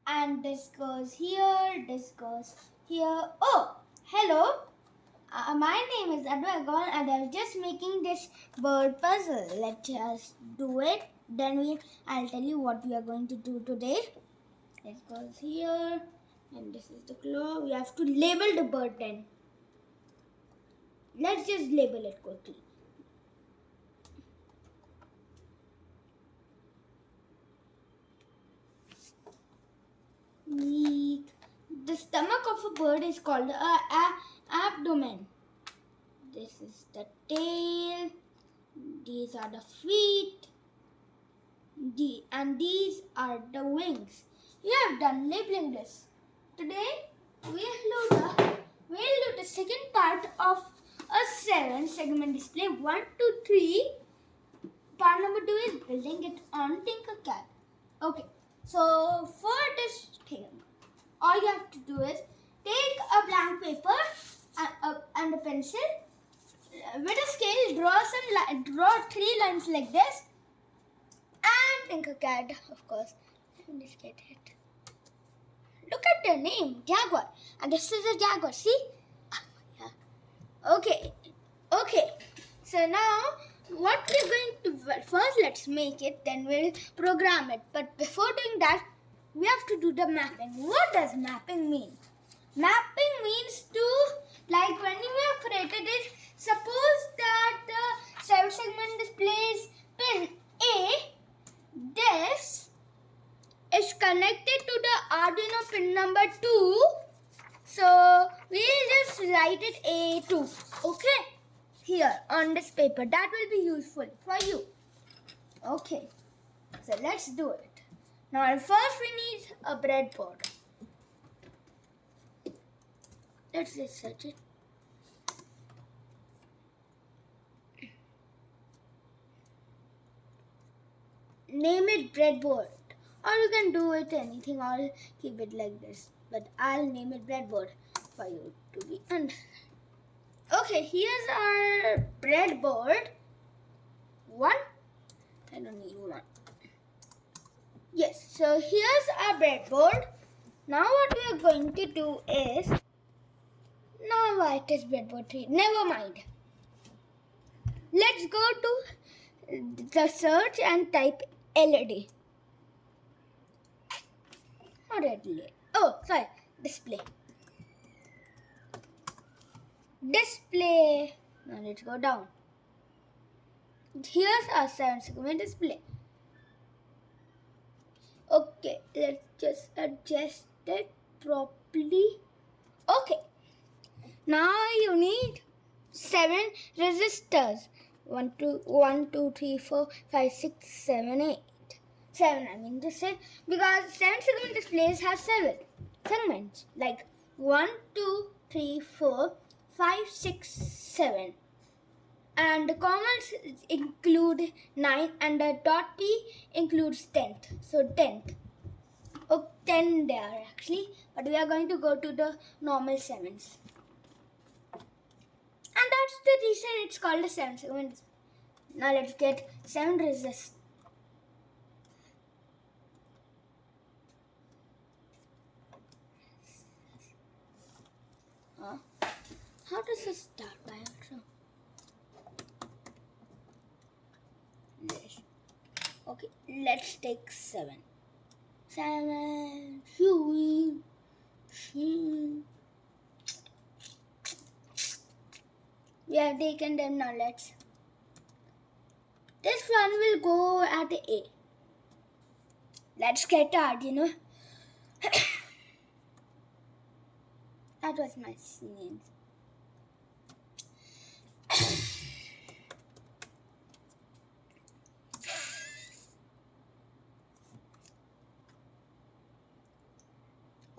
and this goes here, this goes here. Oh, hello. My name is Advay Agarwal and I was just making this bird puzzle. Let's just do it. Then I'll tell you what we are going to do today. This goes here and this is the claw. We have to label the bird then. Let's just label it quickly. The stomach of a bird is called abdomen. This is the tail. These are the feet. And these are the wings. We have done labeling this. Today we'll do the second part of a 7-segment display. 1, 2, 3. Part number 2 is building it on Tinkercad. Okay. So for this thing, all you have to do is take a blank paper and a pencil. With a scale, draw 3 lines like this. And Tinkercad, of course. Let me just get it. Look at the name, Jaguar. And this is a Jaguar, see? Yeah. Okay. So now, what we're going to, first let's make it, then we'll program it. But before doing that, we have to do the mapping. What does mapping mean? Mapping means like when you have created it, suppose that the 7-segment displays pin A, this is connected to the Arduino pin number 2. So we'll just write it A2. Okay? Here on this paper. That will be useful for you. Okay. So let's do it. Now first we need a breadboard. Let's just search it. Name it breadboard. Or you can do it anything or keep it like this. But I'll name it breadboard for you to be understood. Okay, here's our breadboard. 1. I don't need 1. Yes, so here's our breadboard. Now what we are going to do is, now why it is breadboard 3? Never mind. Let's go to the search and type LED. Not LED. Oh, sorry. Display. Display. Now let's go down. Here's our 7-segment display. Okay, let's just adjust it properly. Okay. Now you need 7 resistors. 1, 2, 3, 4, 5, 6, 7, 8. 7, I mean to say, because 7-segment displays have 7 segments. Like 1, 2, 3, 4, 5, 6, 7. And the commas include 9 and the dot P includes 10th. So 10th. Oh, 10 there actually. But we are going to go to the normal 7s. And that's the reason it's called a 7-segment display. Now let's get 7 resistors. How does this start by also? Yes. Okay, let's take 7. 7. We have taken them now. This one will go at A. Let's get Arduino. That was my sneeze.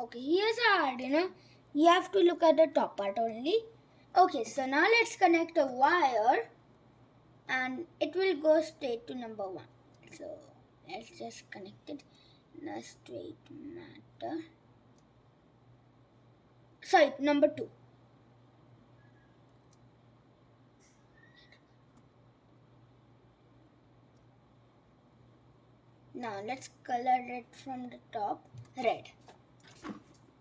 Okay, here's our Arduino. You have to look at the top part only. Okay, so now let's connect a wire and it will go straight to number 1. So let's just connect it in a straight matter. Sorry, number 2. Now let's color it from the top red.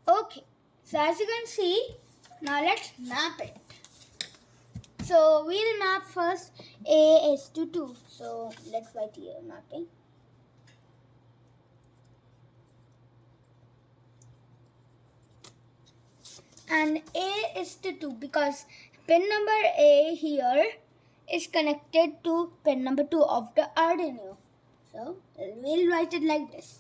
Okay, so as you can see, now let's map it. So we'll map first A is to 2. So let's write here mapping. And A is to 2 because pin number A here is connected to pin number 2 of the Arduino. So we'll write it like this.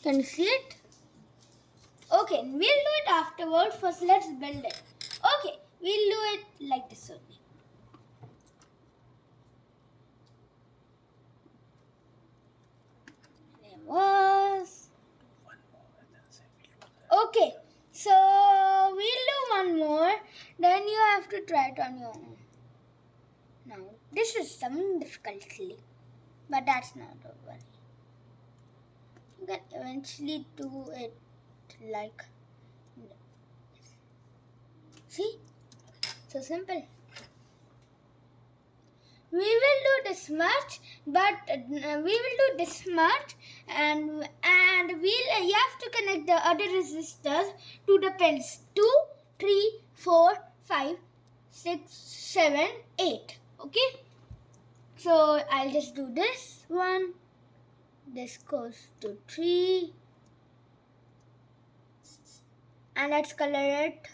Can you see it? Okay, we'll do it afterward. First, let's build it. Okay, we'll do it like this only. Name was. Okay, so we'll do one more. Then you have to try it on your own. Now, this is some difficulty, but that's not a worry. You can eventually do it like. See? So simple. We will do this much, but we will do this much, and you have to connect the other resistors to the pins 2, 3, 4, 5, 6, 7, 8. Okay. So I'll just do this one. This goes to 3, and let's color it.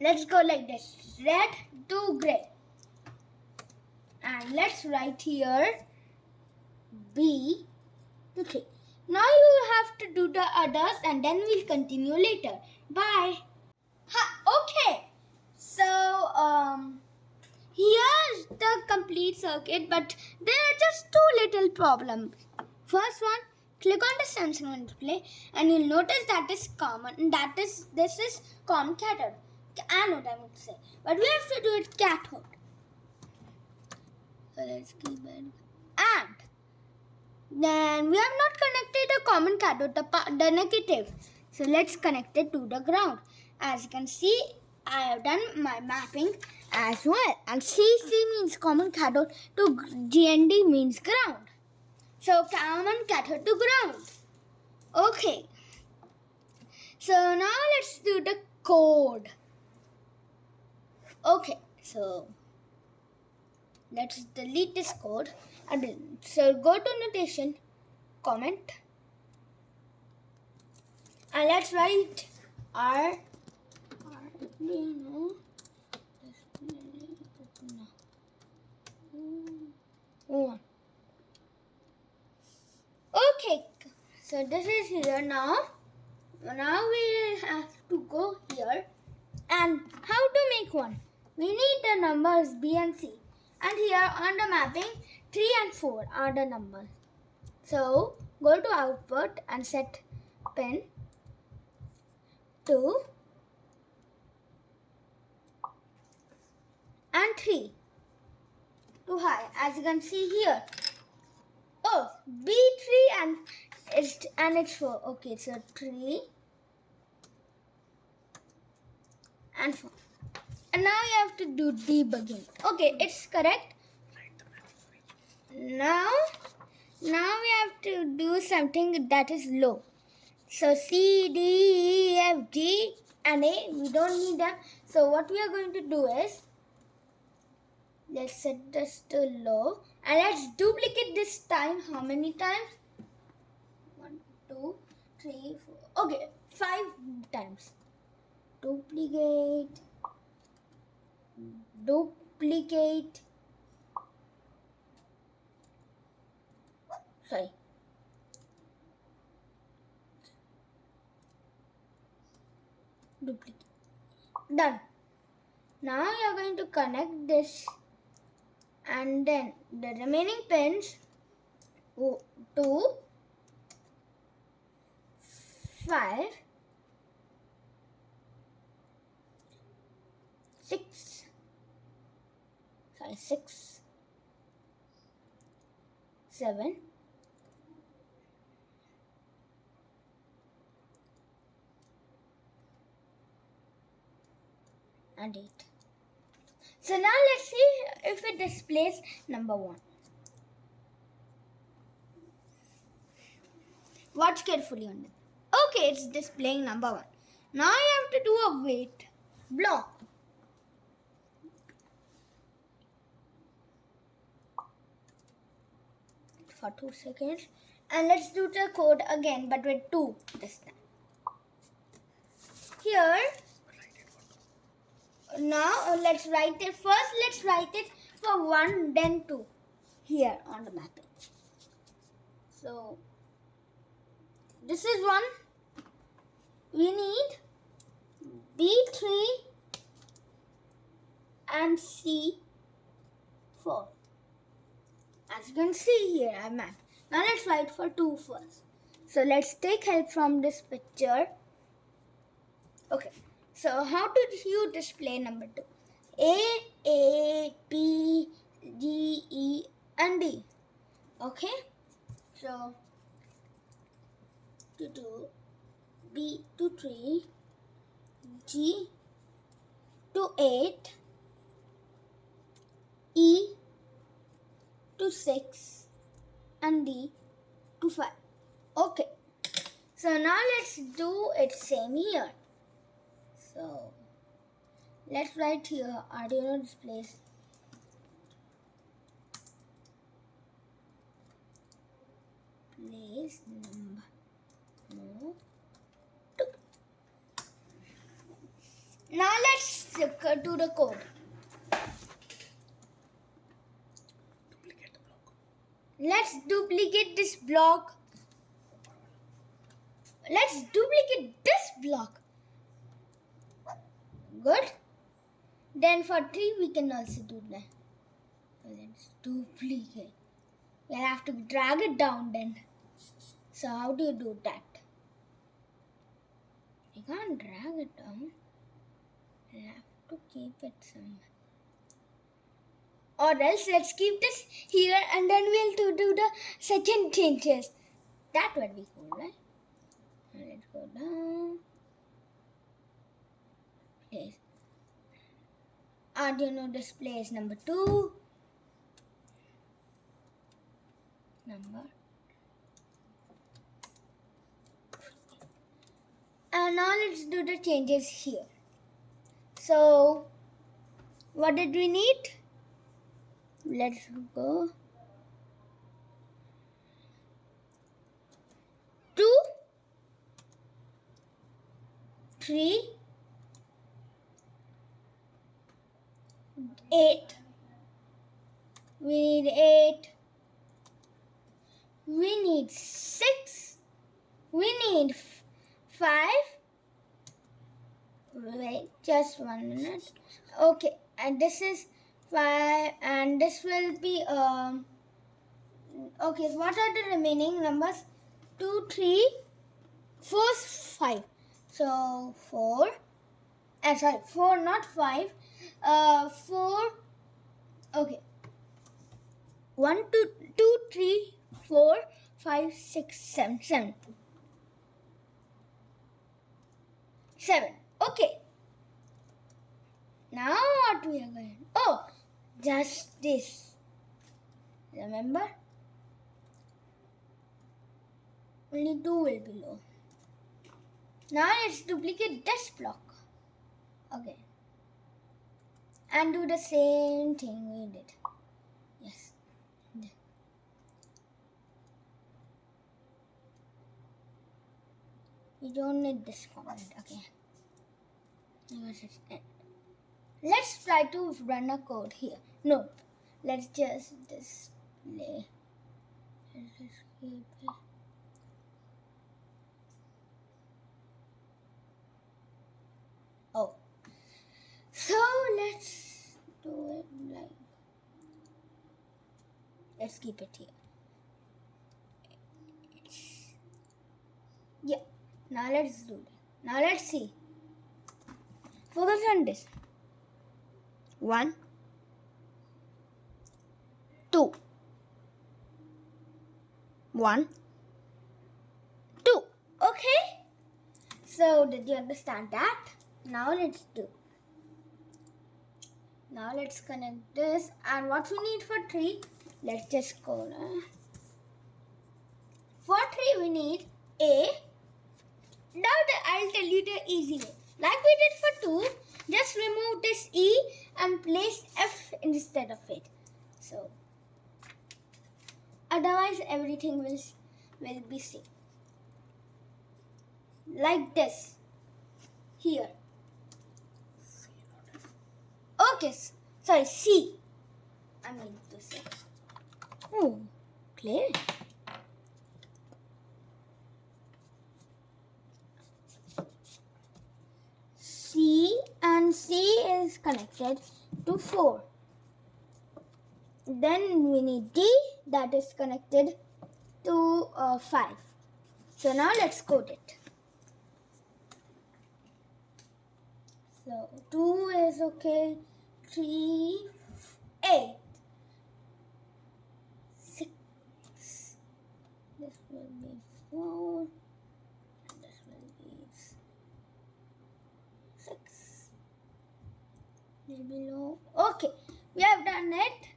Let's go like this: red to gray. And let's write here B to 3. Now you have to do the others and then we'll continue later. Bye. Okay. So here's the complete circuit, but there are just two little problems. First one, click on the sensing display and you'll notice that is common. This is common cathode. Anode, I would say. But we have to do it cathode. So let's keep it. And then we have not connected a common cathode, the negative. So let's connect it to the ground. As you can see, I have done my mapping as well. And CC means common cathode to GND means ground. So common cathode to ground. Okay. So now let's do the code. Okay. So let's delete this code. So go to notation, comment, and let's write Arduino. Okay, so this is here now. Now we have to go here. And how to make one? We need the numbers B and C. And here on the mapping, 3 and 4 are the numbers. So go to output and set pin 2 and 3 to high, as you can see here. Oh, B3 and it's 4. Okay, so 3 and 4. And now you have to do debugging. Okay, it's correct. Now we have to do something that is low. So C, D, E, F, G and A, we don't need them. So what we are going to do is, let's set this to low. And let's duplicate this time. How many times? 1, 2, 3, 4. Okay, 5 times. Duplicate. Sorry. Duplicate. Done. Now you are going to connect this and then the remaining pins 2, 5, 6, 7, and 8. So now let's see if it displays number 1. Watch carefully on it. Okay, it's displaying number 1. Now you have to do a wait block. For 2 seconds. And let's do the code again, but with 2 this time. Here, now let's write it. First, let's write it for 1, then 2. Here on the mapping. So, this is 1. We need B3 and C4. As you can see here, I mapped. Now let's write for 2 first. So let's take help from this picture. Okay. So how did you display number 2? A, B, D, E, and D. Okay. So to 2, B to 3, G to 8, E to 6, and D to 5. Okay. So now let's do it same here. So let's write here Arduino displays number 2. Now let's do the code. Let's duplicate this block. Let's duplicate this block. Good. Then for 3 we can also do that. So let's duplicate. We'll have to drag it down then. So how do you do that? You can't drag it down. You have to keep it somewhere. Or else let's keep this here and then we'll do the second changes. That would be cool, right? Let's go down. Place. Arduino displays number 2. And now let's do the changes here. So, what did we need? Let's go 2, 3, 8. We need 8. We need 6. We need 5. Wait, just 1 minute. Okay, and this is 5, and this will be okay. So what are the remaining numbers? 2, 3, 4, 5. So 4. Sorry, 4, not 5. 4. Okay. 1, 2, 3, 4, 5, 6, 7. 7. Okay. Now what we are going? Oh, just this. Remember? Only 2 will be low. Now let's duplicate this block. Okay. And do the same thing we did. Yes. We don't need this comment. Okay. Let's try to run a code here. No. Let's just display. Let's just keep it. Oh. So let's do it like. Let's keep it here. Yeah. Now let's do that. Now let's see. Focus on this. 1, 2. 1, 2. Okay. So did you understand that? Now let's do. Now let's connect this. And what we need for 3? Let's just go. For 3 we need A. Now I'll tell you the easy way. Like we did for 2, just remove this E and place F instead of it. So otherwise everything will be same. Like this. Here. Okay, sorry, C. I mean to say. Oh, clear. C and C is connected to 4. Then we need D that is connected to 5. So now let's code it. So 2 is okay, 3, 8, 6, this will be 4, and this will be 6, this below. Okay, we have done it.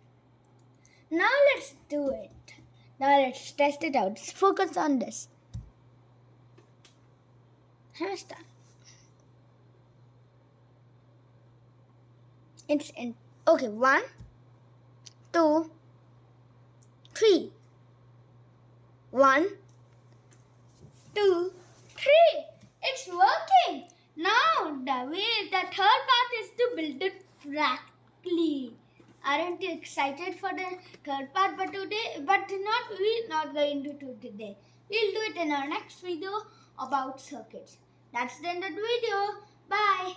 Now let's do it. Now let's test it out. Let's focus on this. Hamster. It's in. Okay, 1, 2, 3. 1, 2, 3. It's working. Now the third part is to build it practically. Aren't you excited for the third part? But we're not going to do today. We'll do it in our next video about circuits. That's the end of the video. Bye.